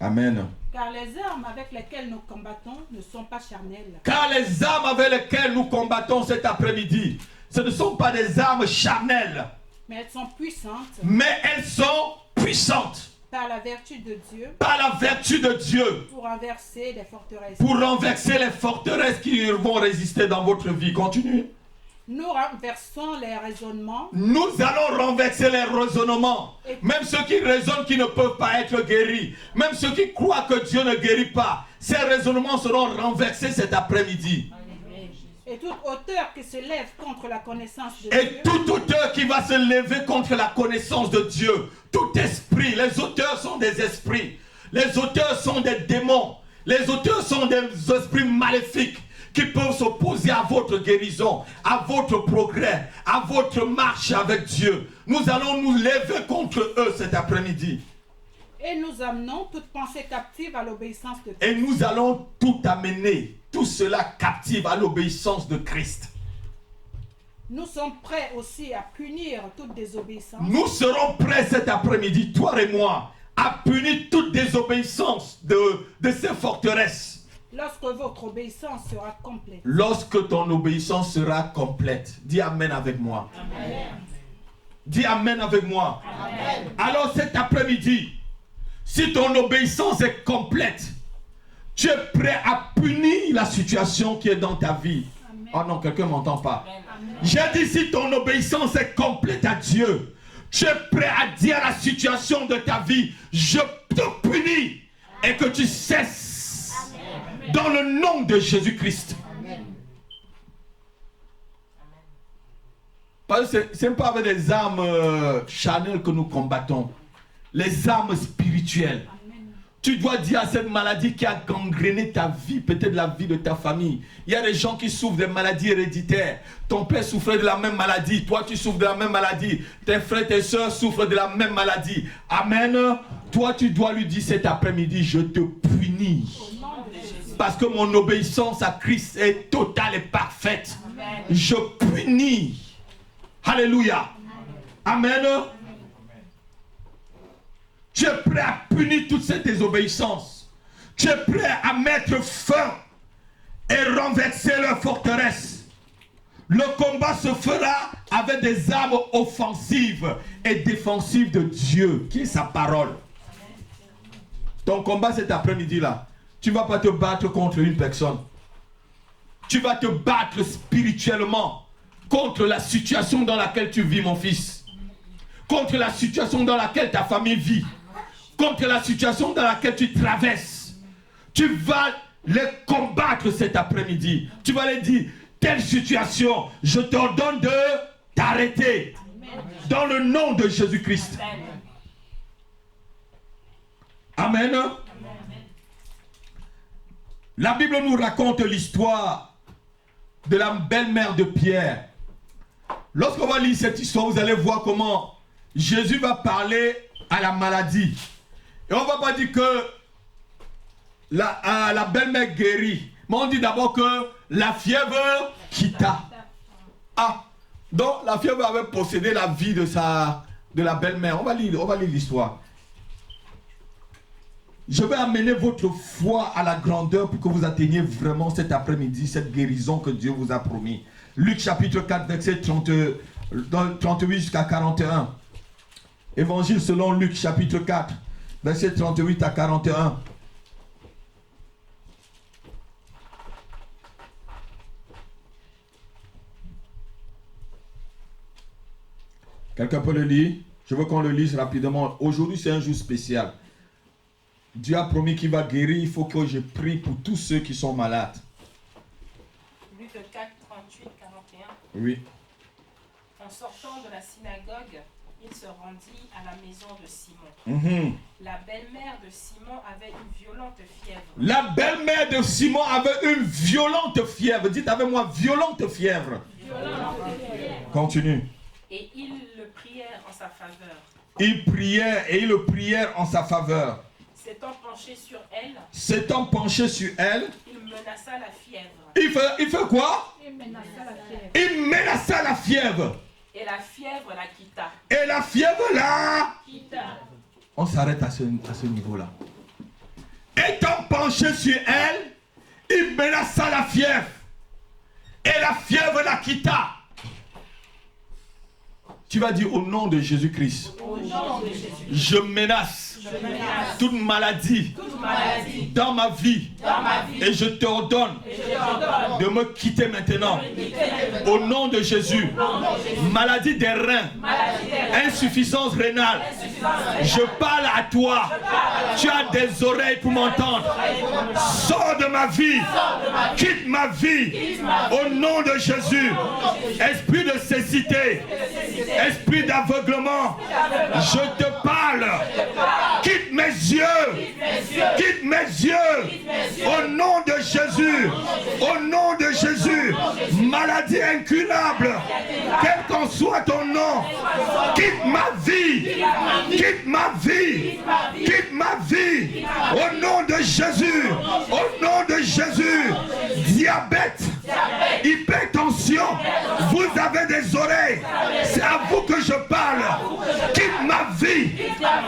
Amen. Car les armes avec lesquelles nous combattons ne sont pas charnelles. Car les armes avec lesquelles nous combattons cet après-midi, ce ne sont pas des armes charnelles. Mais elles sont puissantes. Mais elles sont puissantes. Par la vertu de Dieu. Par la vertu de Dieu. Pour renverser les forteresses. Pour renverser les forteresses qui vont résister dans votre vie. Continue. Nous renversons les raisonnements. Nous allons renverser les raisonnements. Même ceux qui raisonnent qui ne peuvent pas être guéris. Même ceux qui croient que Dieu ne guérit pas. Ces raisonnements seront renversés cet après-midi. Et toute hauteur qui se lève contre la connaissance de Dieu. Et toute hauteur qui va se lever contre la connaissance de Dieu. Tout esprit. Les auteurs sont des esprits. Les auteurs sont des démons. Les auteurs sont des esprits maléfiques qui peuvent s'opposer à votre guérison, à votre progrès, à votre marche avec Dieu. Nous allons nous lever contre eux cet après-midi. Et nous amenons toute pensée captive à l'obéissance de Christ. Et nous allons tout amener, tout cela captive à l'obéissance de Christ. Nous sommes prêts aussi à punir toute désobéissance. Nous serons prêts cet après-midi, toi et moi, à punir toute désobéissance de ces forteresses. Lorsque votre obéissance sera complète. Lorsque ton obéissance sera complète. Dis Amen avec moi. Amen. Dis Amen avec moi. Amen. Alors cet après-midi, si ton obéissance est complète, tu es prêt à punir la situation qui est dans ta vie. Amen. Oh non, quelqu'un ne m'entend pas. J'ai dit si ton obéissance est complète à Dieu, tu es prêt à dire à la situation de ta vie, je te punis et que tu cesses. Dans le nom de Jésus-Christ. Parce que ce n'est pas avec des armes charnelles que nous combattons. Les armes spirituelles. Amen. Tu dois dire à cette maladie qui a gangréné ta vie, peut-être la vie de ta famille. Il y a des gens qui souffrent des maladies héréditaires. Ton père souffrait de la même maladie. Toi, tu souffres de la même maladie. Tes frères, tes soeurs souffrent de la même maladie. Amen. Toi, tu dois lui dire cet après-midi, je te punis. Parce que mon obéissance à Christ est totale et parfaite. Amen. Je punis. Alléluia. Amen. Amen. Tu es prêt à punir toute cette désobéissance. Tu es prêt à mettre fin et renverser leur forteresse. Le combat se fera avec des armes offensives et défensives de Dieu, qui est sa parole. Ton combat cet après-midi-là, tu ne vas pas te battre contre une personne. Tu vas te battre spirituellement contre la situation dans laquelle tu vis, mon fils. Contre la situation dans laquelle ta famille vit. Contre la situation dans laquelle tu traverses. Tu vas les combattre cet après-midi. Tu vas les dire, telle situation, je t'ordonne de t'arrêter. Dans le nom de Jésus-Christ. Amen. La Bible nous raconte l'histoire de la belle-mère de Pierre. Lorsqu'on va lire cette histoire, vous allez voir comment Jésus va parler à la maladie. Et on ne va pas dire que la belle-mère guérit. Mais on dit d'abord que la fièvre quitta. Ah, donc la fièvre avait possédé la vie de la belle-mère. On va lire l'histoire. Je vais amener votre foi à la grandeur pour que vous atteigniez vraiment cet après-midi, cette guérison que Dieu vous a promis. Luc chapitre 4, verset 38 jusqu'à 41. Évangile selon Luc chapitre 4, verset 38 à 41. Quelqu'un peut le lire? Je veux qu'on le lise rapidement. Aujourd'hui, c'est un jour spécial. Dieu a promis qu'il va guérir. Il faut que je prie pour tous ceux qui sont malades. Luc 4, 38, 41. Oui. En sortant de la synagogue, il se rendit à la maison de Simon. La belle-mère de Simon avait une violente fièvre. La belle-mère de Simon avait une violente fièvre. Dites avec moi, violente fièvre. Continue. Et ils le prièrent en sa faveur. Ils prièrent et ils le prièrent en sa faveur. S'étant penché sur elle, S'étant penché sur elle, il menaça la fièvre. il fait quoi? Il menaça la fièvre. Il menaça la fièvre. Et la fièvre la quitta. Et la fièvre là, on s'arrête à ce niveau-là. Étant penché sur elle, il menaça la fièvre. Et la fièvre la quitta. Tu vas dire au nom de Jésus-Christ. Je menace toute maladie dans ma vie. Et je t'ordonne de me quitter maintenant. Au nom de Jésus. Maladie des reins. Insuffisance rénale. Je parle à toi. Tu as des oreilles pour m'entendre. Sors de ma vie. Quitte ma vie. Au nom de Jésus. Esprit de cécité. Esprit d'aveuglement. Je te parle. Quitte mes yeux. Quitte mes yeux. Au nom de Jésus. Au nom de Jésus. Maladie incurable. Quel qu'en soit ton nom. Quitte ma vie. Quitte ma vie. Quitte ma vie. Au nom de Jésus. Au nom de Jésus. Diabète. Hypertension. Vous avez des oreilles. C'est à vous que je parle. Quitte ma vie.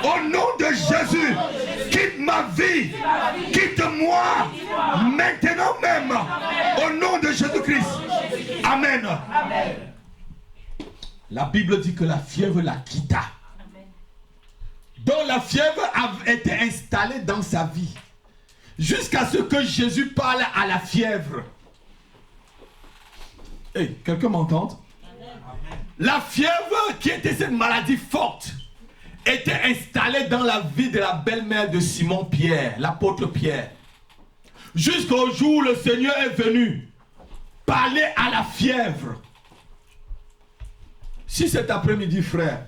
Au nom de Jésus. Quitte ma vie. Quitte-moi. Maintenant même. Au nom de Jésus-Christ. Amen. La Bible dit que la fièvre la quitta. Donc la fièvre a été installée dans sa vie. Jusqu'à ce que Jésus parle à la fièvre. Hey, quelqu'un m'entend? La fièvre, qui était cette maladie forte, était installée dans la vie de la belle-mère de Simon Pierre, l'apôtre Pierre. Jusqu'au jour où le Seigneur est venu parler à la fièvre. Si cet après-midi, frère,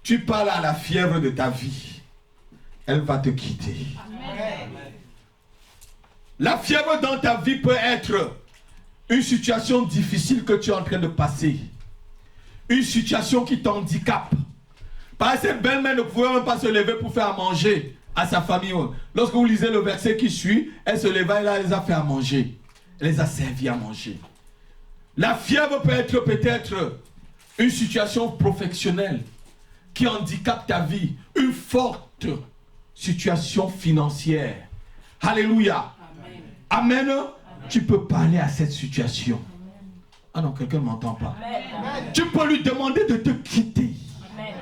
tu parles à la fièvre de ta vie, elle va te quitter. Amen. La fièvre dans ta vie peut être une situation difficile que tu es en train de passer. Une situation qui t'handicape. Par exemple, cette belle-mère ne pouvait même pas se lever pour faire à manger à sa famille. Lorsque vous lisez le verset qui suit, elle se leva et là, elle les a fait à manger. Elle les a servis à manger. La fièvre peut être peut-être une situation professionnelle qui handicape ta vie. Une forte situation financière. Alléluia. Amen. Amen. Tu peux parler à cette situation. Ah non, quelqu'un ne m'entend pas. Amen. Tu peux lui demander de te quitter. Amen.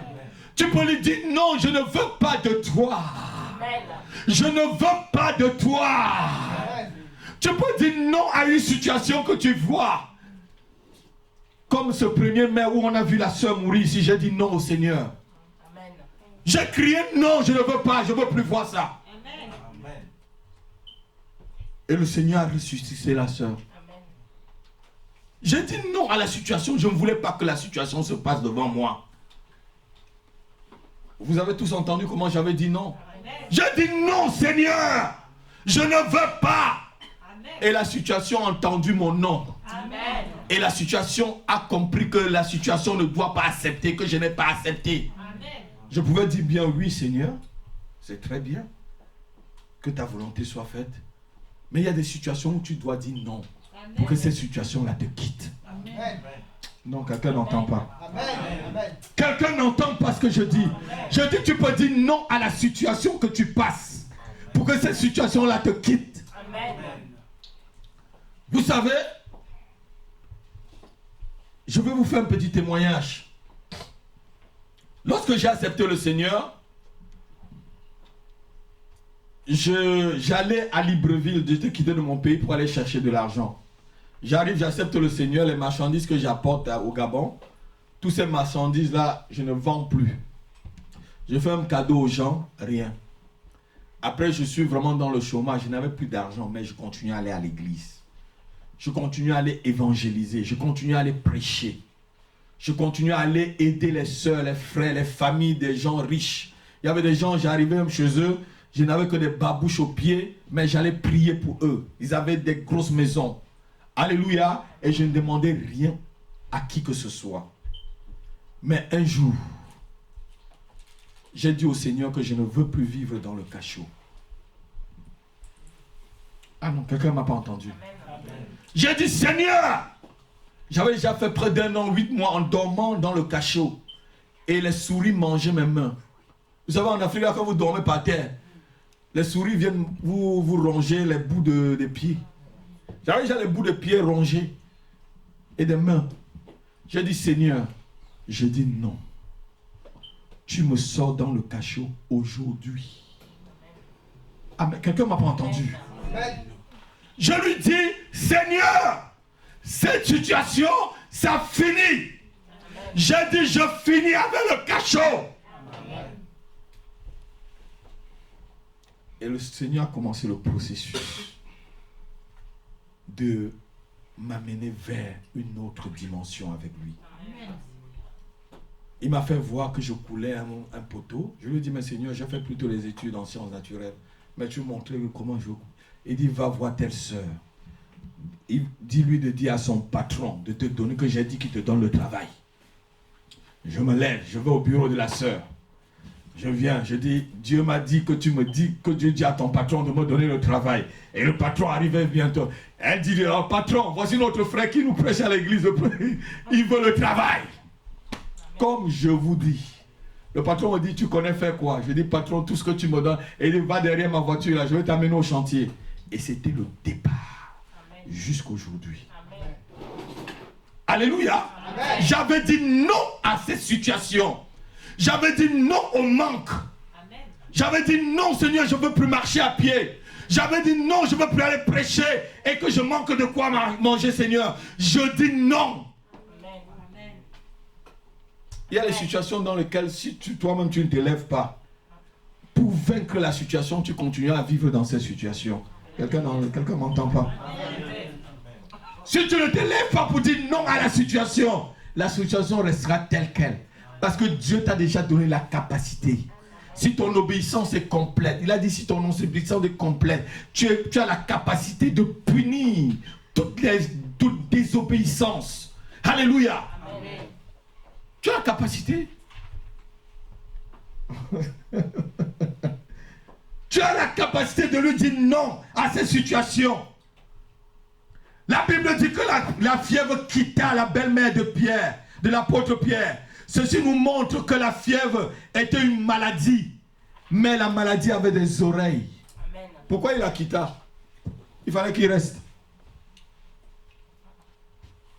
Tu peux lui dire non, je ne veux pas de toi. Amen. Je ne veux pas de toi. Amen. Tu peux dire non à une situation que tu vois. Comme ce premier mai où on a vu la soeur mourir ici, j'ai dit non au Seigneur. Amen. J'ai crié non, je ne veux pas, je ne veux plus voir ça. Amen. Et le Seigneur a ressuscité la soeur. J'ai dit non à la situation, je ne voulais pas que la situation se passe devant moi. Vous avez tous entendu comment j'avais dit non? J'ai dit non, Seigneur, je ne veux pas. Amen. Et la situation a entendu mon nom. Amen. Et la situation a compris que la situation ne doit pas accepter, que je n'ai pas accepté. Amen. Je pouvais dire bien oui, Seigneur, c'est très bien que ta volonté soit faite. Mais il y a des situations où tu dois dire non. Amen. Pour que cette situation-là te quitte. Amen. Non, quelqu'un n'entend pas. Amen. Quelqu'un n'entend pas ce que je dis. Amen. Je dis tu peux dire non à la situation que tu passes. Pour que cette situation-là te quitte. Amen. Vous savez, je vais vous faire un petit témoignage. Lorsque j'ai accepté le Seigneur, j'allais à Libreville, j'étais quitté de mon pays pour aller chercher de l'argent. J'arrive, j'accepte le Seigneur, les marchandises que j'apporte au Gabon, toutes ces marchandises-là, je ne vends plus. Je fais un cadeau aux gens, rien. Après, je suis vraiment dans le chômage, je n'avais plus d'argent, mais je continue à aller à l'église. Je continue à aller évangéliser, je continue à aller prêcher. Je continuais à aller aider les soeurs, les frères, les familles des gens riches. Il y avait des gens, j'arrivais même chez eux, je n'avais que des babouches aux pieds, mais j'allais prier pour eux. Ils avaient des grosses maisons. Alléluia. Et je ne demandais rien à qui que ce soit. Mais un jour, j'ai dit au Seigneur que je ne veux plus vivre dans le cachot. Ah non, quelqu'un ne m'a pas entendu. J'ai dit, Seigneur, j'avais déjà fait près d'1 an, 8 mois en dormant dans le cachot. Et les souris mangeaient mes mains. Vous savez, en Afrique, quand vous dormez par terre, les souris viennent vous ronger les bouts des pieds. J'avais déjà les bouts de pieds rongés et des mains. J'ai dit, Seigneur, je dis non. Tu me sors dans le cachot aujourd'hui. Ah, mais quelqu'un ne m'a pas entendu. Je lui dis, Seigneur, cette situation, ça finit. J'ai dit, je finis avec le cachot. Et le Seigneur a commencé le processus de m'amener vers une autre dimension avec lui. Il m'a fait voir que je coulais un poteau. Je lui ai dit, mais Seigneur, j'ai fait plutôt les études en sciences naturelles. Mais tu me montrais comment je coule. Il dit, va voir telle sœur. Dis-lui de dire à son patron de te donner, que j'ai dit qu'il te donne le travail. Je me lève, je vais au bureau de la sœur. Je viens, je dis, Dieu m'a dit que tu me dis, que Dieu dit à ton patron de me donner le travail. Et le patron arrivait bientôt. Elle dit, oh, patron, voici notre frère qui nous prêche à l'église. Il veut le travail. Comme je vous dis. Le patron me dit, tu connais faire quoi? Je dis, patron, tout ce que tu me donnes. Et il va derrière ma voiture, là, je vais t'amener au chantier. Et c'était le départ. Jusqu'aujourd'hui. Alléluia. Amen. J'avais dit non à cette situation. J'avais dit non au manque. Amen. J'avais dit non, Seigneur, je ne veux plus marcher à pied. J'avais dit non, je ne veux plus aller prêcher et que je manque de quoi manger, Seigneur. Je dis non. Amen. Il y a des situations dans lesquelles si toi-même tu ne te lèves pas, pour vaincre la situation, tu continues à vivre dans cette situation. Quelqu'un ne m'entend pas? Amen. Si tu ne te lèves pas pour dire non à la situation restera telle qu'elle. Parce que Dieu t'a déjà donné la capacité. Si ton obéissance est complète, il a dit si ton obéissance est complète, tu as la capacité de punir toute désobéissance. Alléluia. Amen. Tu as la capacité. Tu as la capacité de lui dire non à cette situation. La Bible dit que la fièvre quitta la belle-mère de Pierre, de l'apôtre Pierre. Ceci nous montre que la fièvre était une maladie. Mais la maladie avait des oreilles. Amen. Pourquoi il la quitta? Il fallait qu'il reste.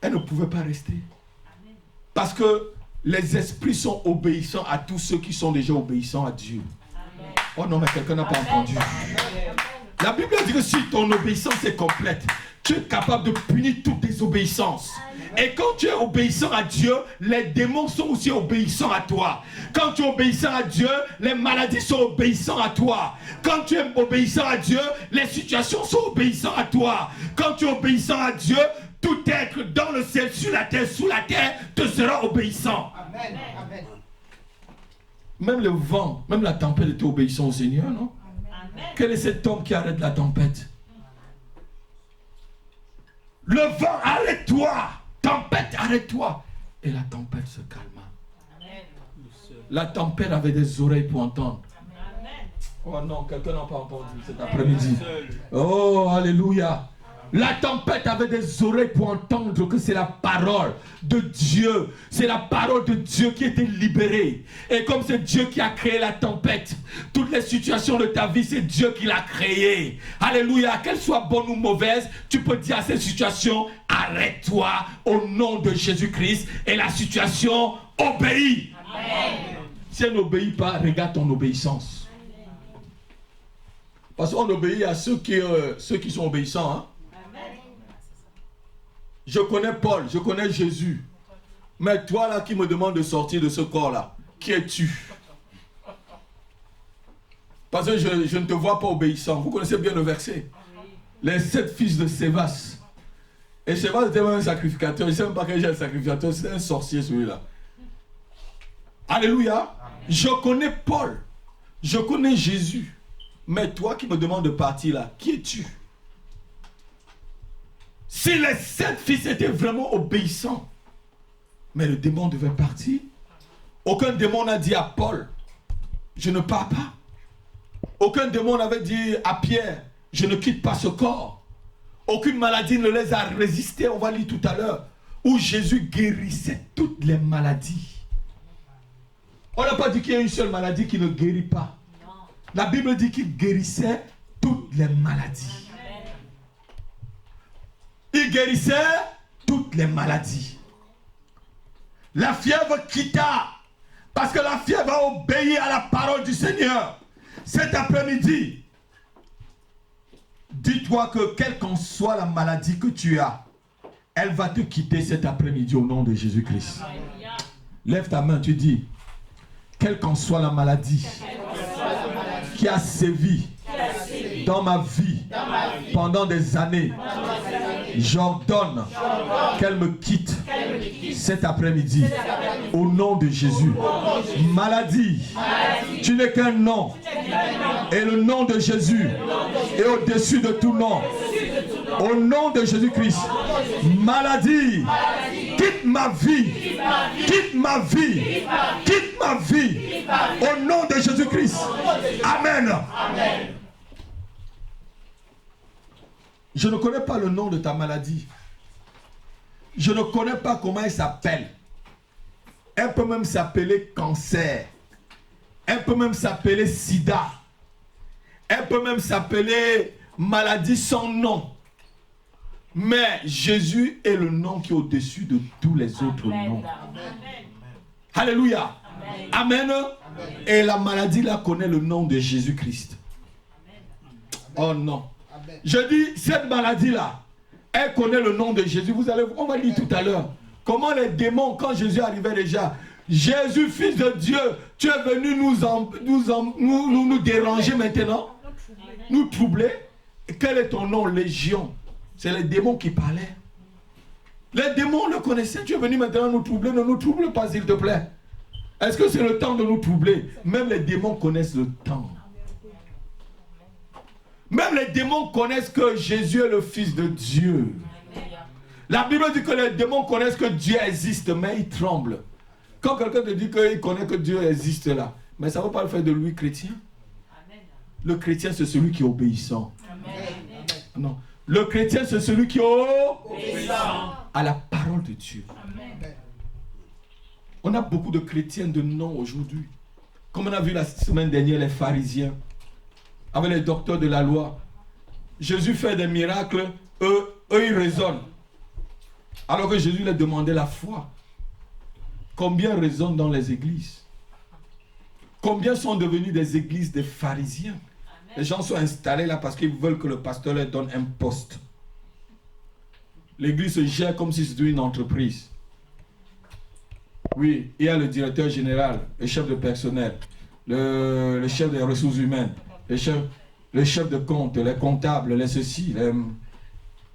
Elle ne pouvait pas rester. Amen. Parce que les esprits sont obéissants à tous ceux qui sont déjà obéissants à Dieu. Amen. Oh non, mais quelqu'un n'a pas entendu. Amen. La Bible dit que si ton obéissance est complète, tu es capable de punir toute désobéissance. Et quand tu es obéissant à Dieu, les démons sont aussi obéissants à toi. Quand tu es obéissant à Dieu, les maladies sont obéissantes à toi. Quand tu es obéissant à Dieu, les situations sont obéissantes à toi. Quand tu es obéissant à Dieu, tout être dans le ciel, sur la terre, sous la terre, te sera obéissant. Amen. Amen. Même le vent, même la tempête était obéissant au Seigneur, non? Amen. Quel est cet homme qui arrête la tempête? Le vent, arrête-toi! Tempête, arrête-toi! Et la tempête se calma. Amen. La tempête avait des oreilles pour entendre. Amen. Oh non, quelqu'un n'a pas entendu cet après-midi. Oh, alléluia! La tempête avait des oreilles pour entendre que c'est la parole de Dieu. C'est la parole de Dieu qui était libérée. Et comme c'est Dieu qui a créé la tempête, toutes les situations de ta vie, c'est Dieu qui l'a créée. Alléluia. Qu'elle soit bonne ou mauvaise, tu peux dire à cette situation, arrête-toi au nom de Jésus-Christ. Et la situation obéit. Amen. Si elle n'obéit pas, regarde ton obéissance. Parce qu'on obéit à ceux qui sont obéissants. Hein? Je connais Paul, je connais Jésus. Mais toi là qui me demande de sortir de ce corps-là, qui es-tu? Parce que je ne te vois pas obéissant. Vous connaissez bien le verset. Les 7 fils de Sévas Et je sais pas si c'était un sacrificateur. Je ne sais même pas quel genre de sacrificateur. C'est un sorcier celui-là. Alléluia. Je connais Paul. Je connais Jésus. Mais toi qui me demandes de partir là, qui es-tu? Si les 7 fils étaient vraiment obéissants, mais le démon devait partir. Aucun démon n'a dit à Paul, je ne pars pas. Aucun démon n'avait dit à Pierre, je ne quitte pas ce corps. Aucune maladie ne les a résistés, on va lire tout à l'heure, où Jésus guérissait toutes les maladies. On n'a pas dit qu'il y a une seule maladie qui ne guérit pas. La Bible dit qu'il guérissait toutes les maladies. Il guérissait toutes les maladies. La fièvre quitta, parce que la fièvre a obéi à la parole du Seigneur. Cet après-midi, dis-toi que quelle qu'en soit la maladie que tu as, elle va te quitter cet après-midi au nom de Jésus-Christ. Lève ta main, tu dis, quelle qu'en soit la maladie qui a sévi dans ma vie pendant des années, j'ordonne qu'elle me quitte cet après-midi au nom de Jésus. Maladie, tu n'es qu'un nom et le nom de Jésus est au-dessus de tout nom. Au nom de Jésus-Christ, maladie, quitte ma vie, quitte ma vie, quitte ma vie au nom de Jésus-Christ. Amen. Je ne connais pas le nom de ta maladie. Je ne connais pas comment elle s'appelle. Elle peut même s'appeler cancer. Elle peut même s'appeler sida. Elle peut même s'appeler maladie sans nom. Mais Jésus est le nom qui est au-dessus de tous les autres noms. Alléluia. Amen. Et la maladie là connaît le nom de Jésus-Christ. Oh non. Je dis, cette maladie-là, elle connaît le nom de Jésus. On va lire tout à l'heure. Comment les démons, quand Jésus arrivait déjà, Jésus, fils de Dieu, tu es venu nous déranger maintenant, nous troubler. Et quel est ton nom, Légion? C'est les démons qui parlaient. Les démons le connaissaient. Tu es venu maintenant nous troubler. Ne nous trouble pas, s'il te plaît. Est-ce que c'est le temps de nous troubler? Même les démons connaissent le temps. Même les démons connaissent que Jésus est le Fils de Dieu. La Bible dit que les démons connaissent que Dieu existe, mais ils tremblent. Quand quelqu'un te dit qu'il connaît que Dieu existe là, mais ça ne va pas le faire de lui chrétien. Le chrétien, c'est celui qui est obéissant. Non. Le chrétien, c'est celui qui est obéissant à la parole de Dieu. On a beaucoup de chrétiens de nom aujourd'hui. Comme on a vu la semaine dernière, les pharisiens, avec les docteurs de la loi. Jésus fait des miracles, eux ils raisonnent. Alors que Jésus leur demandait la foi. Combien raisonnent dans les églises? Combien sont devenus des églises des pharisiens? Les gens sont installés là parce qu'ils veulent que le pasteur leur donne un poste. L'église se gère comme si c'était une entreprise. Oui, il y a le directeur général, le chef de personnel, le chef des ressources humaines, le chef de compte, les comptables, les ceci.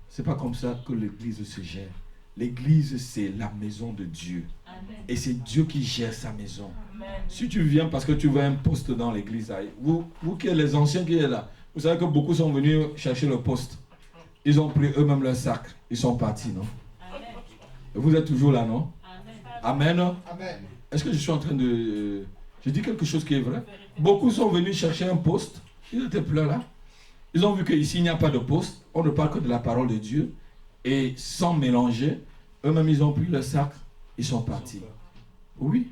C'est pas comme ça que l'église se gère. L'église, c'est la maison de Dieu. Amen. Et c'est Dieu qui gère sa maison. Amen. Si tu viens parce que tu veux un poste dans l'église, vous qui êtes les anciens qui êtes là, vous savez que beaucoup sont venus chercher le poste. Ils ont pris eux-mêmes leur sac. Ils sont partis, non? Amen. Vous êtes toujours là, non? Amen. Amen. Amen. Est-ce que je suis en train de... Je dis quelque chose qui est vrai. Beaucoup sont venus chercher un poste. Ils étaient plus là. Ils ont vu qu'ici, il n'y a pas de poste. On ne parle que de la parole de Dieu. Et sans mélanger, eux-mêmes, ils ont pris le sac. Ils sont partis. Oui.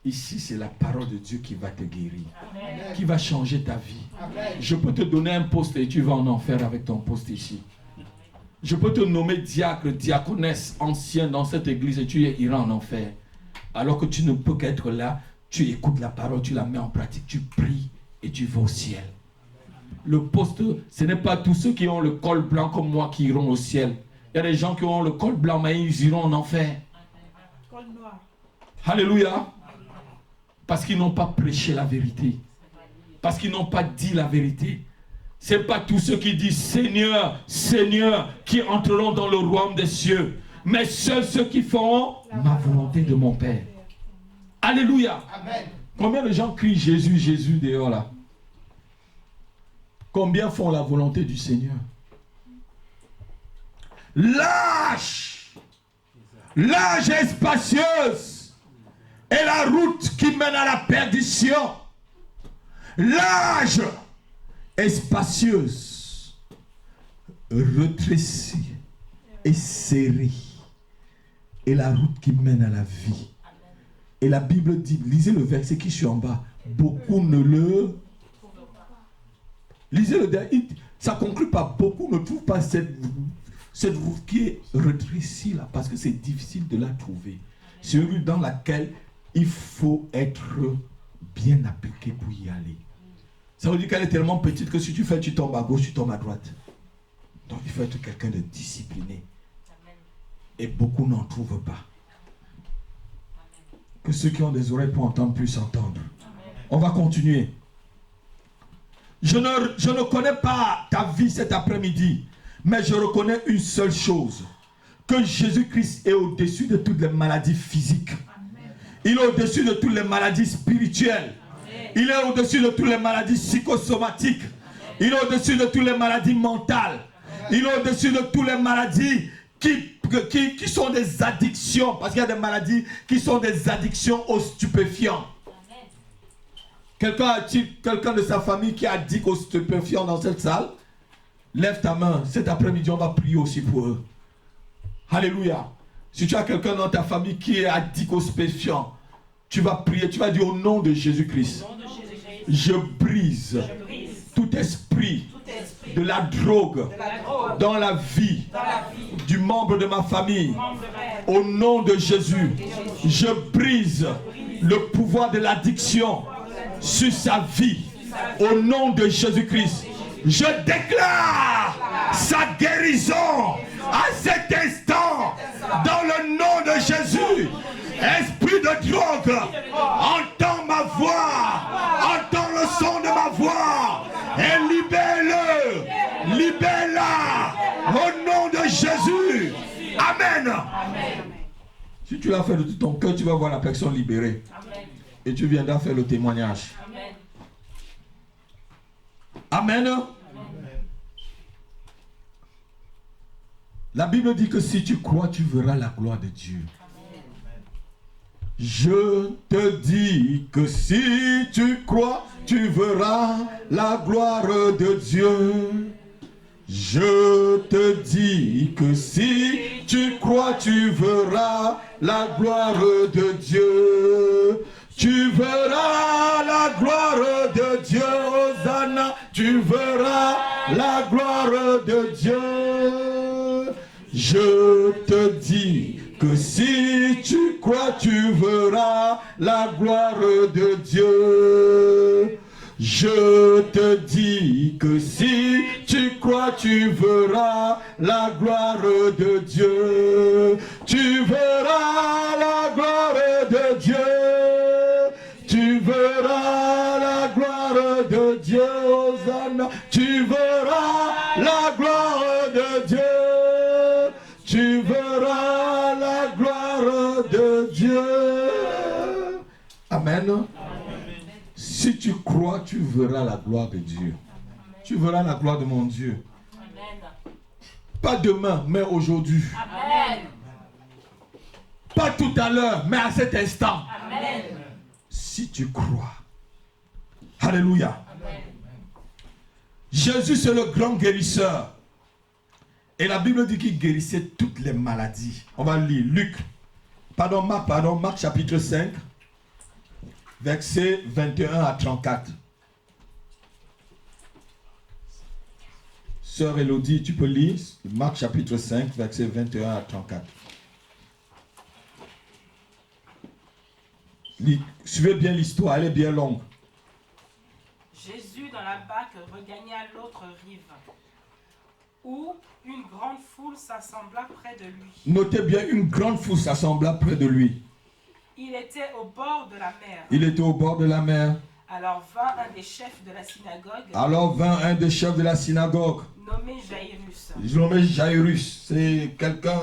Ici, c'est la parole de Dieu qui va te guérir. Amen. Qui va changer ta vie. Amen. Je peux te donner un poste et tu vas en enfer avec ton poste ici. Je peux te nommer diacre, diaconesse, ancien dans cette église et tu iras en enfer. Alors que tu ne peux qu'être là, tu écoutes la parole, tu la mets en pratique, tu pries et tu vas au ciel. Le poste, ce n'est pas tous ceux qui ont le col blanc comme moi qui iront au ciel. Il y a des gens qui ont le col blanc, mais ils iront en enfer. Col noir. Alléluia. Parce qu'ils n'ont pas prêché la vérité. Parce qu'ils n'ont pas dit la vérité. Ce n'est pas tous ceux qui disent Seigneur, Seigneur, qui entreront dans le royaume des cieux, mais seuls ceux qui feront ma volonté de mon Père. Alléluia. Amen. Combien de gens crient Jésus, Jésus dehors là? Combien font la volonté du Seigneur? L'âge est spacieuse et la route qui mène à la perdition. L'âge est spacieuse, rétrécie et serrée, et la route qui mène à la vie. Et la Bible dit, lisez le verset qui suit en bas, beaucoup ne le... Lisez le dernier, ça conclut par beaucoup ne trouvent pas cette route qui est rétrécie là, parce que c'est difficile de la trouver. C'est une route dans laquelle il faut être bien appliqué pour y aller. Ça veut dire qu'elle est tellement petite que si tu fais, tu tombes à gauche, tu tombes à droite. Donc il faut être quelqu'un de discipliné. Et beaucoup n'en trouvent pas. Que ceux qui ont des oreilles pour entendre puissent entendre. On va continuer. Je ne connais pas ta vie cet après-midi, mais je reconnais une seule chose, que Jésus-Christ est au-dessus de toutes les maladies physiques. Il est au-dessus de toutes les maladies spirituelles. Il est au-dessus de toutes les maladies psychosomatiques. Il est au-dessus de toutes les maladies mentales. Il est au-dessus de toutes les maladies qui sont des addictions. Parce qu'il y a des maladies qui sont des addictions aux stupéfiants. Quelqu'un a-t-il quelqu'un de sa famille qui est addict aux stupéfiants dans cette salle? Lève ta main. Cet après-midi, on va prier aussi pour eux. Alléluia. Si tu as quelqu'un dans ta famille qui est addict aux stupéfiants, tu vas prier, tu vas dire au nom de Jésus-Christ. Je brise tout esprit de la drogue dans la vie du membre de ma famille. Au nom de Jésus, je brise le pouvoir de l'addiction sur sa vie. Au nom de Jésus-Christ, je déclare sa guérison à cet instant dans le nom de Jésus. Esprit de drogue, entends ma voix, entends le son de ma voix et libère-le, libère-la au nom de Jésus. Amen. Si tu l'as fait de tout ton cœur, tu vas voir la personne libérée. Et tu viendras faire le témoignage. Amen. La Bible dit que si tu crois, tu verras la gloire de Dieu. Je te dis que si tu crois, tu verras la gloire de Dieu. Je te dis que si tu crois, tu verras la gloire de Dieu. Tu verras la gloire de Dieu, Hosanna. Tu verras la gloire de Dieu. Je te dis que si tu crois, tu verras la gloire de Dieu. Je te dis que si tu crois, tu verras la gloire de Dieu. Tu verras la gloire de Dieu. Tu verras la gloire de Dieu, Hosanna. Tu verras la gloire de Dieu. Tu verras la gloire de Dieu. Amen. Si tu crois, tu verras la gloire de Dieu. Tu verras la gloire de mon Dieu. Pas demain, mais aujourd'hui. Pas tout à l'heure, mais à cet instant. Si tu crois. Alléluia. Jésus, c'est le grand guérisseur. Et la Bible dit qu'il guérissait toutes les maladies. On va lire Marc chapitre 5, versets 21 à 34. Sœur Élodie, tu peux lire Marc chapitre 5, versets 21 à 34. Suivez bien l'histoire, elle est bien longue. Jésus, dans la barque, regagna l'autre rive, où une grande foule s'assembla près de lui. Notez bien, une grande foule s'assembla près de lui. Il était au bord de la mer. Il était au bord de la mer. Alors vint un des chefs de la synagogue, Alors vint un des chefs de la synagogue, nommé Jairus. nommé Jairus. C'est quelqu'un,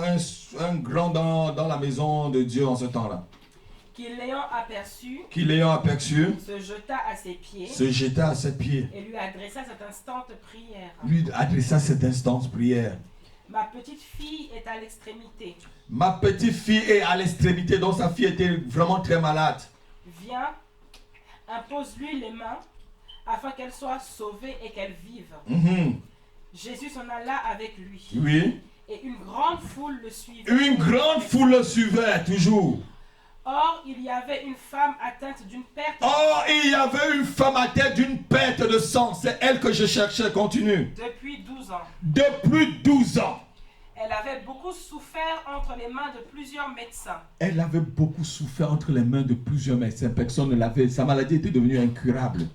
un grand dans la maison de Dieu en ce temps-là. Qui l'ayant aperçu, Qui l'ayant aperçu, se jeta à ses pieds se jeta à ses pieds. et lui adressa cette instante prière. Lui adressa cette instance prière. Ma petite fille est à l'extrémité. Ma petite fille est à l'extrémité, donc sa fille était vraiment très malade. Viens, impose-lui les mains afin qu'elle soit sauvée et qu'elle vive. Mhm. Jésus s'en alla avec lui. Oui. Et une grande foule le suivait. Une grande foule le suivait toujours. Or, il y avait une femme atteinte d'une perte. Or, il y avait une femme atteinte d'une perte de sang. C'est elle que je cherchais. Continue. Depuis 12 ans. Depuis 12 ans. Elle avait beaucoup souffert entre les mains de plusieurs médecins. Elle avait beaucoup souffert entre les mains de plusieurs médecins. Personne ne l'avait. Sa maladie était devenue incurable.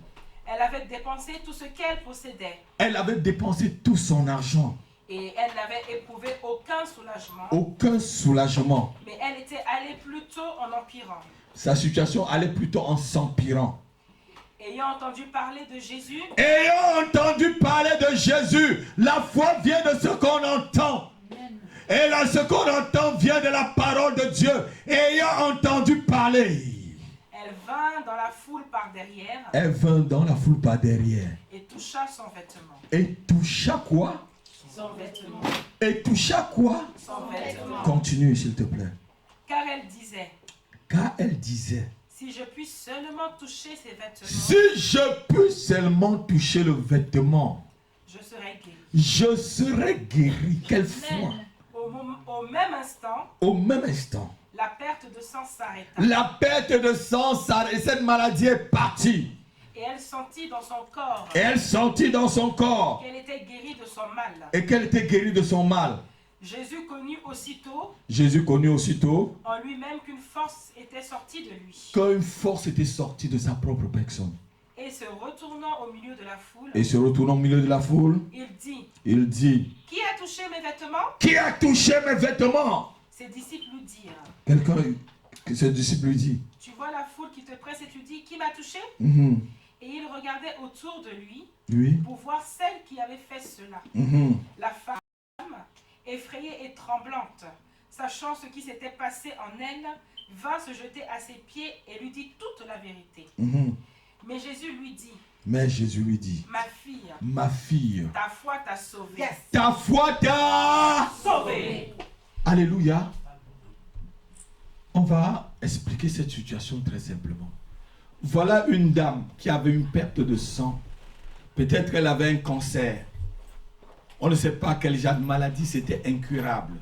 Elle avait dépensé tout ce qu'elle possédait. Elle avait dépensé tout son argent. Et elle n'avait éprouvé aucun soulagement. Aucun soulagement. Mais elle était allée plutôt en empirant. Sa situation allait plutôt en s'empirant. Ayant entendu parler de Jésus, Ayant entendu parler de Jésus, la foi vient de ce qu'on entend. Et là, ce qu'on entend vient de la parole de Dieu. Ayant entendu parler, elle vint dans la foule par derrière elle vint dans la foule par derrière. et toucha son vêtement. Et toucha quoi? Son vêtement. Et toucha quoi? Son vêtement. Continue, s'il te plaît. Car elle disait, Car elle disait, si je puis seulement toucher ses vêtements, si je peux seulement toucher le vêtement, je serai guérie. je serai guéri. Quelle foi! Au même instant, Au même instant, la perte de sang s'arrêta. la perte de sang s'arrêta. Cette maladie est partie. Et elle sentit dans son corps Et elle sentit dans son corps qu'elle était guérie de son mal. et qu'elle était guérie de son mal. Jésus connut aussitôt Jésus connut aussitôt en lui-même qu'une force était sortie de lui. qu'une force était sortie de sa propre personne. Et se retournant au milieu de la foule, Et se retournant au milieu de la foule, il dit, il dit, qui a touché mes vêtements? qui a touché mes vêtements? Ses disciples lui dirent, Quelqu'un, ses disciples lui dit, tu vois la foule qui te presse et tu dis, qui m'a touché? mhm, Et il regardait autour de lui oui, pour voir celle qui avait fait cela. mhm. La femme, effrayée et tremblante, sachant ce qui s'était passé en elle, vint se jeter à ses pieds et lui dit toute la vérité. Mhm. Mais Jésus lui dit, Mais Jésus lui dit, ma fille, ma fille, ta foi t'a sauvée. ta foi t'a... Sauvée. Alléluia. On va expliquer cette situation très simplement. Voilà une dame qui avait une perte de sang. Peut-être qu'elle avait un cancer. On ne sait pas quel genre de maladie, c'était incurable.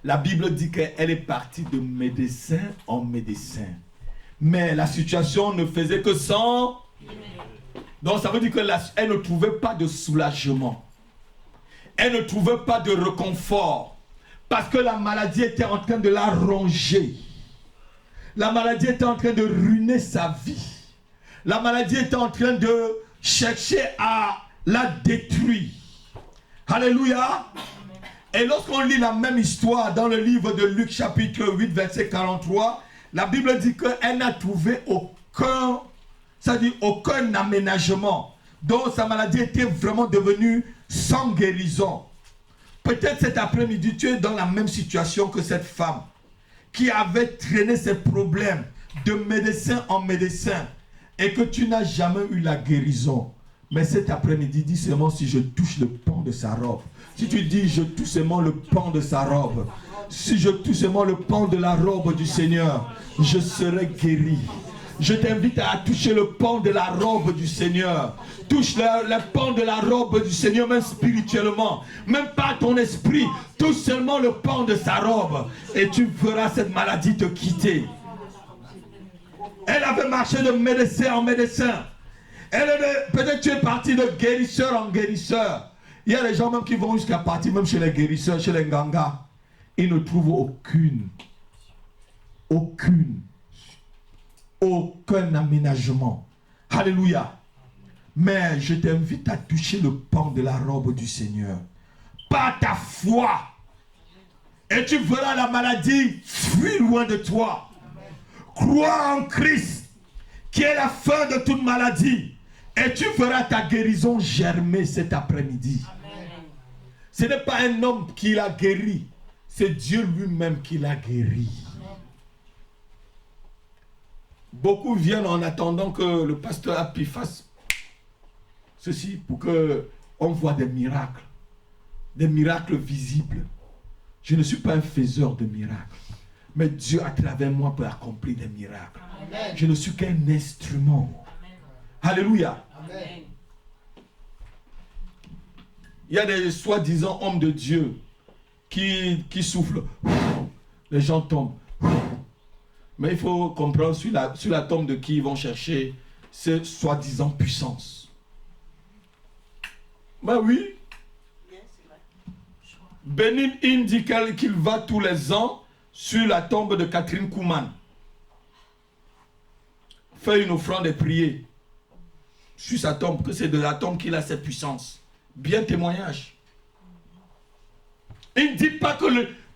La Bible dit qu'elle est partie de médecin en médecin. Mais la situation ne faisait que sans... Donc ça veut dire qu'elle ne trouvait pas de soulagement. Elle ne trouvait pas de réconfort. Parce que la maladie était en train de la ronger. La maladie était en train de ruiner sa vie. La maladie était en train de chercher à la détruire. Alléluia. Et lorsqu'on lit la même histoire dans le livre de Luc chapitre 8 verset 43, la Bible dit qu'elle n'a trouvé aucun, c'est-à-dire aucun aménagement. Donc sa maladie était vraiment devenue sans guérison. Peut-être cet après-midi, tu es dans la même situation que cette femme qui avait traîné ses problèmes de médecin en médecin et que tu n'as jamais eu la guérison. Mais cet après-midi, dis seulement si je touche le pan de sa robe. Si tu dis je touche seulement le pan de sa robe. Si je touche seulement le pan de la robe du Seigneur, je serai guéri. Je t'invite à toucher le pan de la robe du Seigneur. Touche le pan de la robe du Seigneur, même spirituellement. Même pas ton esprit. Touche seulement le pan de sa robe. Et tu feras cette maladie te quitter. Elle avait marché de médecin en médecin. Peut-être tu es parti de guérisseur en guérisseur. Il y a des gens même qui vont jusqu'à partir même chez les guérisseurs, chez les gangas. Ils ne trouvent aucun aménagement. Alléluia. Mais je t'invite à toucher le pan de la robe du Seigneur. Par ta foi. Et tu verras la maladie fuir loin de toi. Crois en Christ qui est la fin de toute maladie. Et tu verras ta guérison germer cet après-midi. Ce n'est pas un homme qui l'a guéri, c'est Dieu lui-même qui l'a guéri. Beaucoup viennent en attendant que le pasteur Happy fasse ceci pour qu'on voit des miracles visibles. Je ne suis pas un faiseur de miracles, mais Dieu à travers moi peut accomplir des miracles. Amen. Je ne suis qu'un instrument. Amen. Alléluia. Amen. Il y a des soi-disant hommes de Dieu qui soufflent. Les gens tombent. Mais il faut comprendre sur la tombe de qui ils vont chercher cette soi-disant puissance. Ben oui. Benin In dit qu'il va tous les ans sur la tombe de Catherine Kuhlman. Faire une offrande et prier sur sa tombe, que c'est de la tombe qu'il a cette puissance. Bien témoignage. Il ne dit pas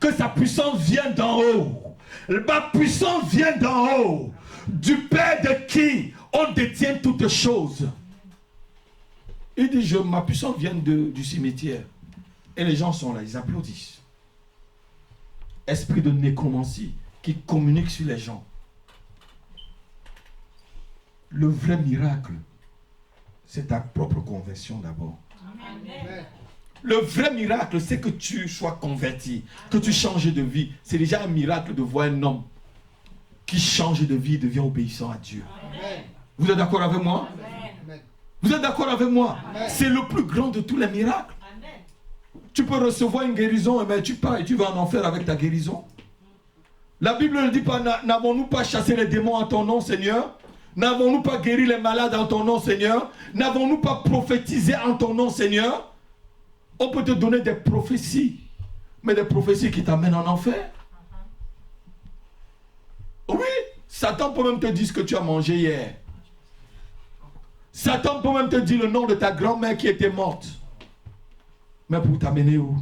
que sa puissance vient d'en haut. Ma puissance vient d'en haut. Du Père de qui on détient toutes choses. Il dit, ma puissance vient du cimetière. Et les gens sont là, ils applaudissent. Esprit de nécromancie qui communique sur les gens. Le vrai miracle, c'est ta propre conversion d'abord. Amen. Le vrai miracle, c'est que tu sois converti, que tu changes de vie. C'est déjà un miracle de voir un homme qui change de vie, devient obéissant à Dieu. Amen. Vous êtes d'accord avec moi? Amen. Vous êtes d'accord avec moi? C'est le plus grand de tous les miracles. Amen. Tu peux recevoir une guérison, mais tu pars et tu vas en enfer avec ta guérison. La Bible ne dit pas, n'avons-nous pas chassé les démons en ton nom, Seigneur? N'avons-nous pas guéri les malades en ton nom, Seigneur? N'avons-nous pas prophétisé en ton nom, Seigneur? On peut te donner des prophéties, mais des prophéties qui t'amènent en enfer. Oui, Satan peut même te dire ce que tu as mangé hier. Satan peut même te dire le nom de ta grand-mère qui était morte. Mais pour t'amener où?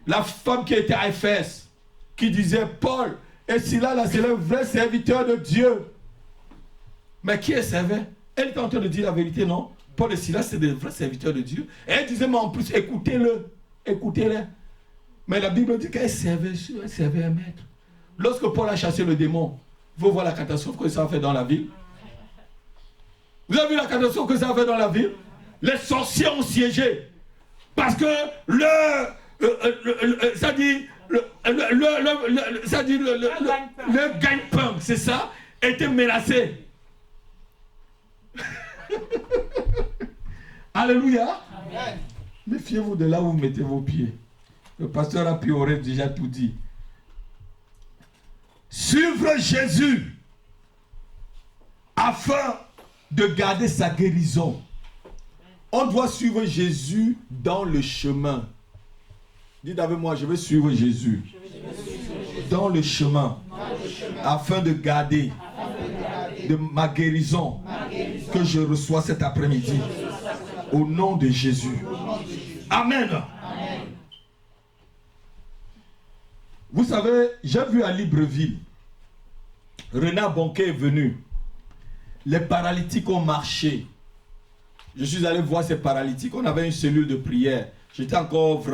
La femme qui était à Éphèse, qui disait Paul et Silas, là, c'est le vrai serviteur de Dieu. Mais qui est servait? Elle était en train de dire la vérité, non? Paul et Silas, c'est des vrais serviteurs de Dieu. Et elle disait, mais en plus, écoutez-le. Écoutez-le. Mais la Bible dit qu'elle servait un maître. Lorsque Paul a chassé le démon, vous voyez la catastrophe que ça a fait dans la ville? Vous avez vu la catastrophe que ça a fait dans la ville? Les sorciers ont siégé. Parce que le gagne-pain, c'est ça, était menacé. Alléluia. Amen. Méfiez-vous de là où vous mettez vos pieds. Le pasteur Happy aurait déjà tout dit. Suivre Jésus afin de garder sa guérison. On doit suivre Jésus dans le chemin. Dites avec moi, je vais suivre Jésus dans le chemin afin de garder de ma guérison que je reçois cet après-midi. Au nom de Jésus. Amen. Vous savez, j'ai vu à Libreville, Renard Bonquet est venu. Les paralytiques ont marché. Je suis allé voir ces paralytiques. On avait une cellule de prière. J'étais encore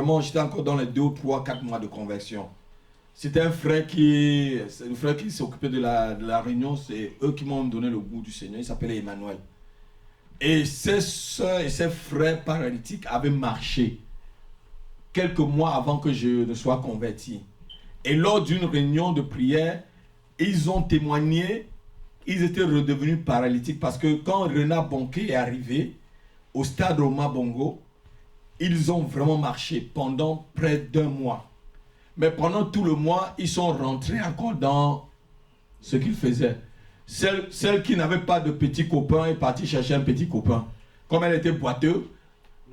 dans les 2, 3, 4 mois de conversion. C'était un frère qui s'occupait de la réunion. C'est eux qui m'ont donné le goût du Seigneur. Il s'appelait Emmanuel. Et ses soeurs et ses frères paralytiques avaient marché quelques mois avant que je ne sois converti. Et lors d'une réunion de prière, ils ont témoigné, ils étaient redevenus paralytiques parce que quand Renard Bonquet est arrivé au stade Roma Bongo, ils ont vraiment marché pendant près d'1 mois. Mais pendant tout le mois, ils sont rentrés encore dans ce qu'ils faisaient. Celle qui n'avait pas de petit copain est partie chercher un petit copain. Comme elle était boiteuse,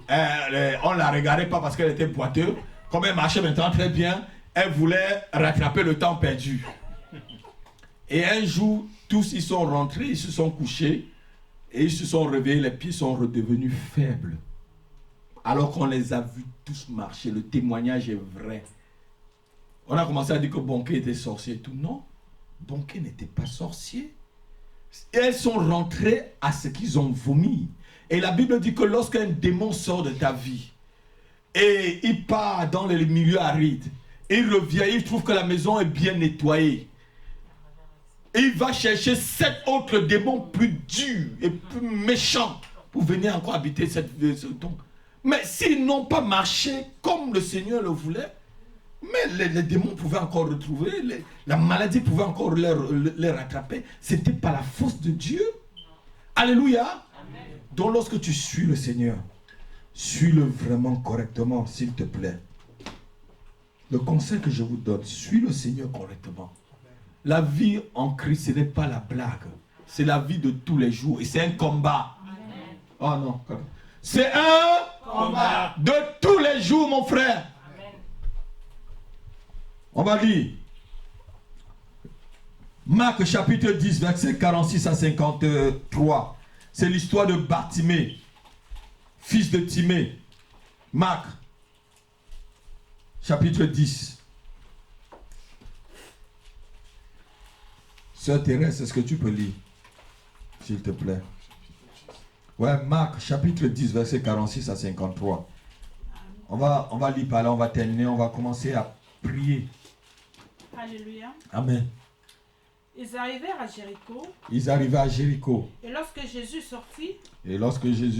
on ne la regardait pas parce qu'elle était boiteuse. Comme elle marchait maintenant très bien, elle voulait rattraper le temps perdu. Et un jour, tous ils sont rentrés, ils se sont couchés et ils se sont réveillés, les pieds sont redevenus faibles. Alors qu'on les a vus tous marcher, le témoignage est vrai. On a commencé à dire que Bonquet était sorcier et tout. Non, Bonquet n'était pas sorcier. elles sont rentrées à ce qu'ils ont vomi. Et la Bible dit que lorsqu'un démon sort de ta vie et il part dans les milieux arides, il revient, il trouve que la maison est bien nettoyée. Il va chercher 7 autres démons plus durs et plus méchants pour venir encore habiter cette maison. Mais s'ils n'ont pas marché comme le Seigneur le voulait, mais les démons pouvaient encore retrouver, la maladie pouvait encore les rattraper. C'était pas la force de Dieu. Alléluia. Amen. Donc lorsque tu suis le Seigneur, suis-le vraiment correctement, s'il te plaît. Le conseil que je vous donne, suis le Seigneur correctement. La vie en Christ, ce n'est pas la blague. C'est la vie de tous les jours et c'est un combat. Amen. Oh non. C'est un combat de tous les jours, mon frère. Amen. On va lire Marc chapitre 10, verset 46 à 53. C'est l'histoire de Bartimée, fils de Timée. Marc chapitre 10. Sœur Thérèse, est-ce que tu peux lire, s'il te plaît? Ouais, Marc chapitre 10, verset 46 à 53. On va lire par là, on va terminer, on va commencer à prier. Alléluia. Amen. Ils arrivèrent à Jéricho. Ils arrivaient à Jéricho. Et lorsque Jésus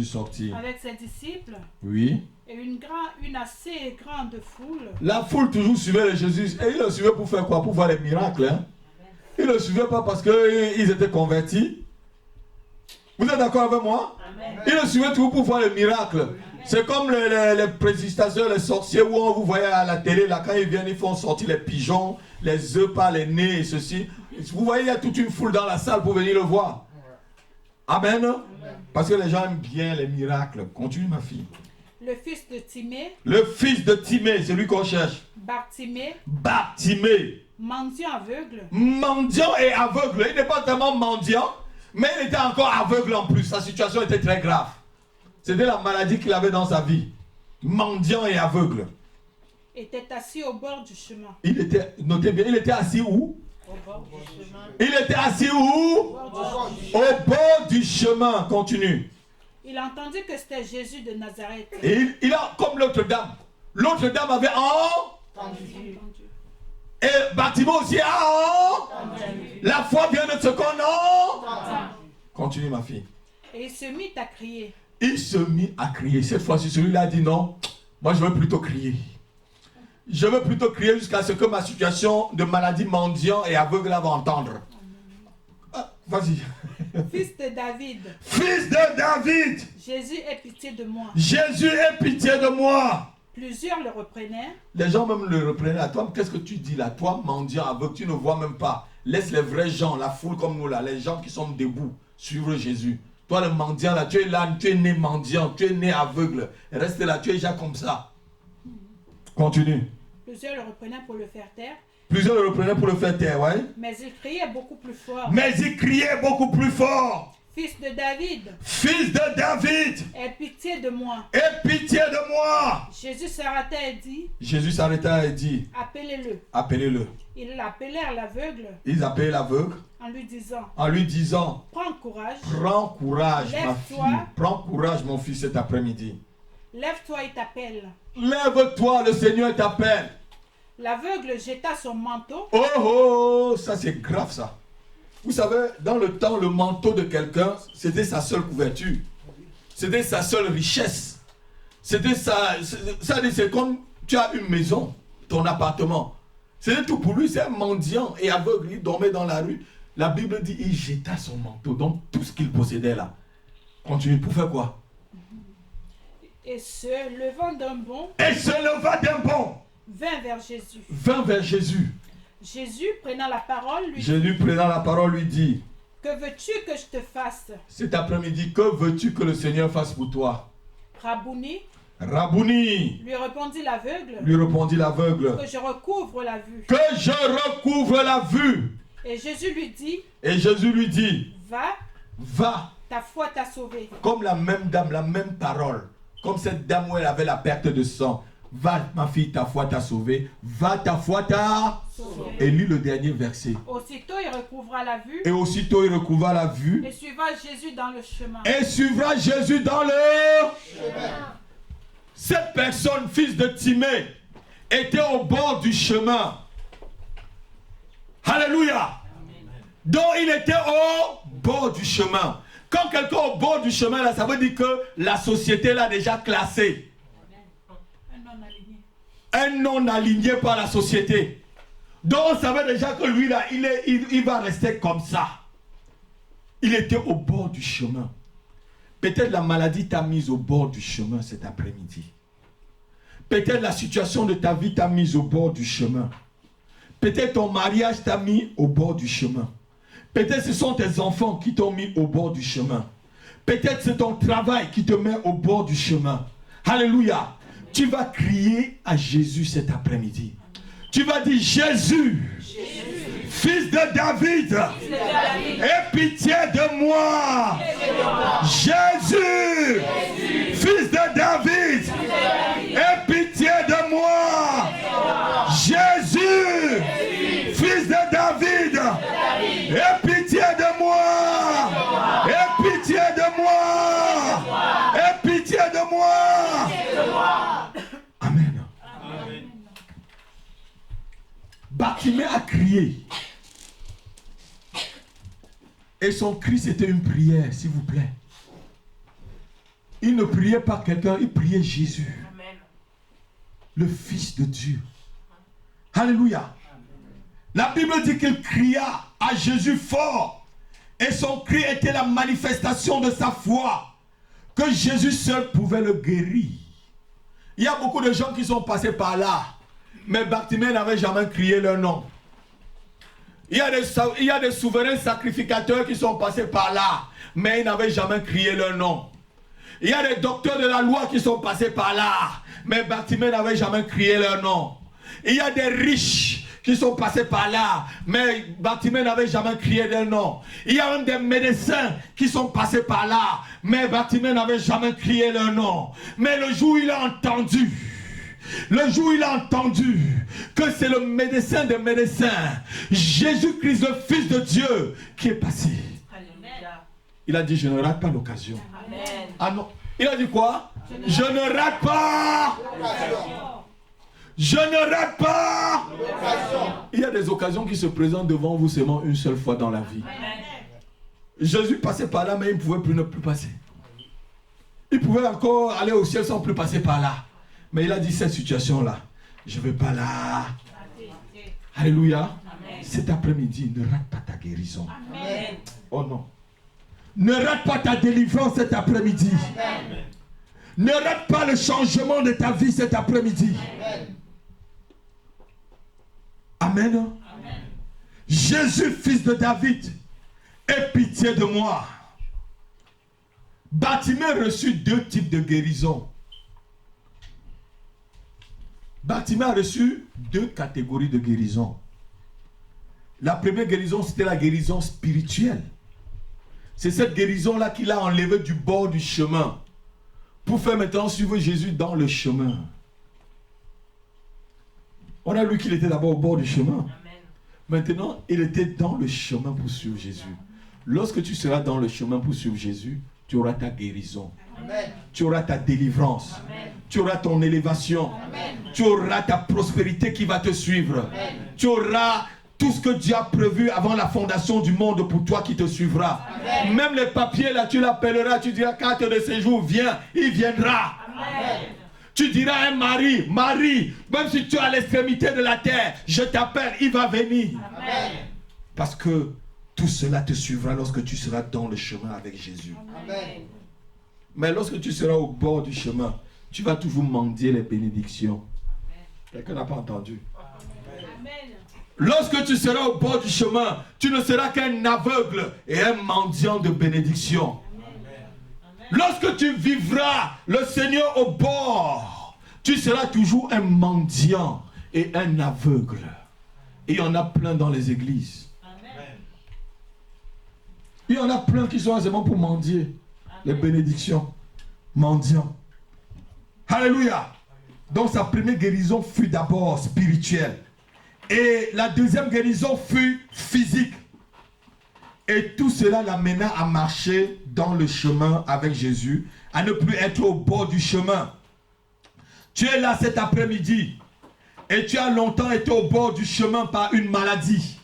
sortit, avec ses disciples, oui, et une assez grande foule. La foule toujours suivait Jésus. Et ils le suivaient pour faire quoi? Pour voir les miracles. Hein? Ils ne le suivaient pas parce qu'ils étaient convertis. Vous êtes d'accord avec moi? Amen. Ils le suivaient toujours pour voir les miracles. C'est comme les prédications, les sorciers où on vous voyait à la télé, là, quand ils viennent, ils font sortir les pigeons, les œufs par les nez et ceci. Vous voyez, il y a toute une foule dans la salle pour venir le voir. Amen. Parce que les gens aiment bien les miracles. Continue, ma fille. Le fils de Timée. Le fils de Timée, c'est lui qu'on cherche. Bartimée. Mendiant aveugle. Mendiant et aveugle. Il n'est pas tellement mendiant, mais il était encore aveugle en plus. Sa situation était très grave. C'était la maladie qu'il avait dans sa vie. Mendiant et aveugle. Était assis au bord du chemin. Il était, notez bien, il était assis où? Au bord du chemin. Il était assis où? Au bord du chemin. Continue. Il a entendu que c'était Jésus de Nazareth. Et il a, comme l'autre dame. L'autre dame avait entendu. Et Bartimée aussi a entendu. La foi vient de ce qu'on a. Continue, ma fille. Et il se mit à crier. Il se mit à crier. Cette fois-ci, celui-là a dit non. Moi, je veux plutôt crier. Je veux plutôt crier jusqu'à ce que ma situation de maladie mendiant et aveugle va entendre. Ah, vas-y. Fils de David. Fils de David. Jésus, aie pitié de moi. Jésus, aie pitié de moi. Plusieurs le reprenaient. Les gens même le reprenaient à toi. Qu'est-ce que tu dis là? Toi, mendiant, aveugle, tu ne vois même pas. Laisse les vrais gens, la foule comme nous là, les gens qui sont debout, suivre Jésus. Toi, le mendiant là, tu es là, tu es né mendiant, tu es né aveugle. Reste là, tu es déjà comme ça. Continue. Plusieurs le reprenaient pour le faire taire. Plusieurs le reprenaient pour le faire taire, ouais. Mais il criait beaucoup plus fort. Mais il criait beaucoup plus fort. Fils de David. Fils de David. Aie pitié de moi. Aie pitié de moi. Jésus s'arrêta et dit. Jésus s'arrêta et dit. Appelez-le. Appelez-le. Ils appelèrent l'aveugle. Ils appelaient l'aveugle. En lui disant. En lui disant. Prends courage. Prends courage, ma fille. Lève-toi. Prends courage, mon fils, cet après-midi. Lève-toi, il t'appelle. Lève-toi, le Seigneur t'appelle. L'aveugle jeta son manteau. Oh oh, ça c'est grave ça. Vous savez, dans le temps, le manteau de quelqu'un, c'était sa seule couverture. C'était sa seule richesse. C'était c'est comme tu as une maison, ton appartement. C'était tout pour lui, c'est un mendiant et aveugle, il dormait dans la rue. La Bible dit, il jeta son manteau, donc tout ce qu'il possédait là. Continue, pour faire quoi? Et se levant d'un bond. Et se leva d'un bond. Vint vers Jésus. Vint vers Jésus. Jésus, prenant la parole, lui Jésus, prenant la parole, lui dit. Que veux-tu que je te fasse? Cet après-midi, que veux-tu que le Seigneur fasse pour toi? Rabouni. Rabouni. Lui répondit l'aveugle. Lui répondit l'aveugle. Que je recouvre la vue. Que je recouvre la vue. Et Jésus lui dit. Et Jésus lui dit. Va. Va. Ta foi t'a sauvé. Comme la même dame, la même parole. Comme cette dame où elle avait la perte de sang. Va, ma fille, ta foi t'a sauvé. Va, ta foi t'a sauvé. Et lis le dernier verset. Aussitôt, il recouvra la vue. Et aussitôt, il recouvra la vue. Et suivra Jésus dans le chemin. Et suivra Jésus dans le chemin. Cette personne, fils de Timée, était au bord du chemin. Alléluia. Donc, il était au bord du chemin. Quand quelqu'un est au bord du chemin, là, ça veut dire que la société l'a déjà classé. Un non aligné par la société. Donc on savait déjà que lui là, il va rester comme ça. Il était au bord du chemin. Peut-être la maladie t'a mis au bord du chemin cet après-midi. Peut-être la situation de ta vie t'a mis au bord du chemin. Peut-être ton mariage t'a mis au bord du chemin. Peut-être ce sont tes enfants qui t'ont mis au bord du chemin. Peut-être c'est ton travail qui te met au bord du chemin. Alléluia. Tu vas crier à Jésus cet après-midi. Tu vas dire Jésus, fils de David, aie pitié de moi. Jésus, fils de David, aie pitié de moi. Jésus, fils de David, aie pitié de moi. Aie pitié de moi. Aie pitié de moi. Amen. Bartimée a crié. Et son cri, c'était une prière, s'il vous plaît. Il ne priait pas quelqu'un, il priait Jésus. Amen. Le Fils de Dieu. Alléluia. La Bible dit qu'il cria à Jésus fort. Et son cri était la manifestation de sa foi. Que Jésus seul pouvait le guérir. Il y a beaucoup de gens qui sont passés par là. Mais Bartimée n'avait jamais crié leur nom. Il y a des souverains sacrificateurs qui sont passés par là. Mais ils n'avaient jamais crié leur nom. Il y a des docteurs de la loi qui sont passés par là. Mais Bartimée n'avait jamais crié leur nom. Il y a des riches qui sont passés par là, mais Bartimée n'avait jamais crié leur nom. Il y a même des médecins qui sont passés par là, mais Bartimée n'avait jamais crié leur nom. Mais le jour où il a entendu, que c'est le médecin des médecins, Jésus-Christ, le Fils de Dieu, qui est passé. Alléluia. Il a dit, je ne rate pas l'occasion. Ah non, il a dit quoi? Je ne rate pas l'occasion. Je ne rate pas. Il y a des occasions qui se présentent devant vous seulement une seule fois dans la vie. Amen. Jésus passait par là, mais il ne pouvait ne plus passer. Il pouvait encore aller au ciel sans plus passer par là. Mais il a dit cette situation-là, je ne vais pas là. Alléluia. Amen. Cet après-midi, ne rate pas ta guérison. Amen. Oh non. Ne rate pas ta délivrance cet après-midi. Amen. Ne rate pas le changement de ta vie cet après-midi. Amen. Amen. Amen. Jésus, fils de David, aie pitié de moi. Bartimée reçut deux types de guérison. Bartimée a reçu deux catégories de guérison. La première guérison, c'était la guérison spirituelle. C'est cette guérison-là qu'il a enlevée du bord du chemin pour faire maintenant suivre Jésus dans le chemin. On a lu qu'il était d'abord au bord du chemin. Amen. Maintenant, il était dans le chemin pour suivre Jésus. Lorsque tu seras dans le chemin pour suivre Jésus, tu auras ta guérison. Amen. Tu auras ta délivrance. Amen. Tu auras ton élévation. Amen. Tu auras ta prospérité qui va te suivre. Amen. Tu auras tout ce que Dieu a prévu avant la fondation du monde pour toi qui te suivra. Amen. Même les papiers là, tu l'appelleras, tu diras carte de séjour, viens, il viendra. Amen. Tu diras à un mari, Marie, même si tu es à l'extrémité de la terre, je t'appelle, il va venir. Amen. Parce que tout cela te suivra lorsque tu seras dans le chemin avec Jésus. Amen. Mais lorsque tu seras au bord du chemin, tu vas toujours mendier les bénédictions. Quelqu'un n'a pas entendu? Amen. Lorsque tu seras au bord du chemin, tu ne seras qu'un aveugle et un mendiant de bénédiction. Lorsque tu vivras le Seigneur au bord, tu seras toujours un mendiant et un aveugle. Et il y en a plein dans les églises. Amen. Il y en a plein qui sont seulement pour mendier. Amen. Les bénédictions. Mendiants. Alléluia. Donc sa première guérison fut d'abord spirituelle. Et la deuxième guérison fut physique. Et tout cela l'amena à marcher dans le chemin avec Jésus, à ne plus être au bord du chemin. Tu es là cet après-midi et tu as longtemps été au bord du chemin par une maladie.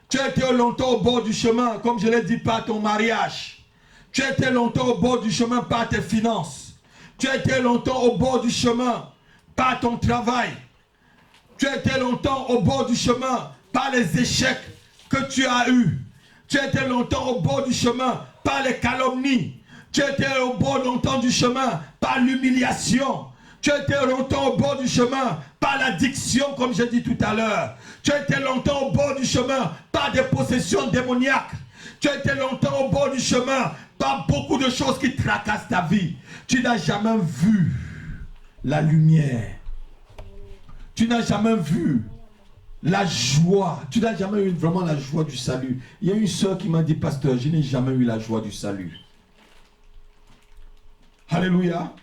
Tu as été longtemps au bord du chemin, comme je l'ai dit, par ton mariage. Tu as été longtemps au bord du chemin par tes finances. Tu as été longtemps au bord du chemin par ton travail. Tu as été longtemps au bord du chemin par les échecs que tu as eus. Tu as été longtemps au bord du chemin par les calomnies. Tu as été au bord longtemps du chemin par l'humiliation. Tu as été longtemps au bord du chemin par l'addiction, comme j'ai dit tout à l'heure. Tu as été longtemps au bord du chemin par des possessions démoniaques. Tu as été longtemps au bord du chemin par beaucoup de choses qui tracassent ta vie. Tu n'as jamais vu la lumière. Tu n'as jamais vu la joie. Tu n'as jamais eu vraiment la joie du salut. Il y a une soeur qui m'a dit, pasteur, je n'ai jamais eu la joie du salut. Alléluia.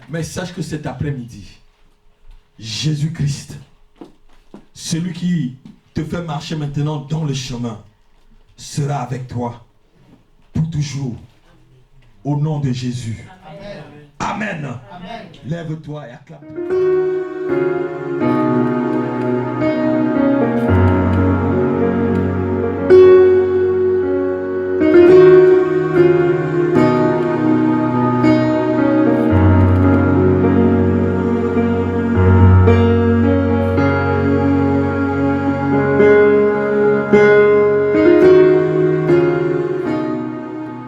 Mais sache que cet après-midi, Jésus-Christ, celui qui te fait marcher maintenant dans le chemin, sera avec toi pour toujours. Au nom de Jésus. Amen. Amen. Amen. Lève-toi et acclame.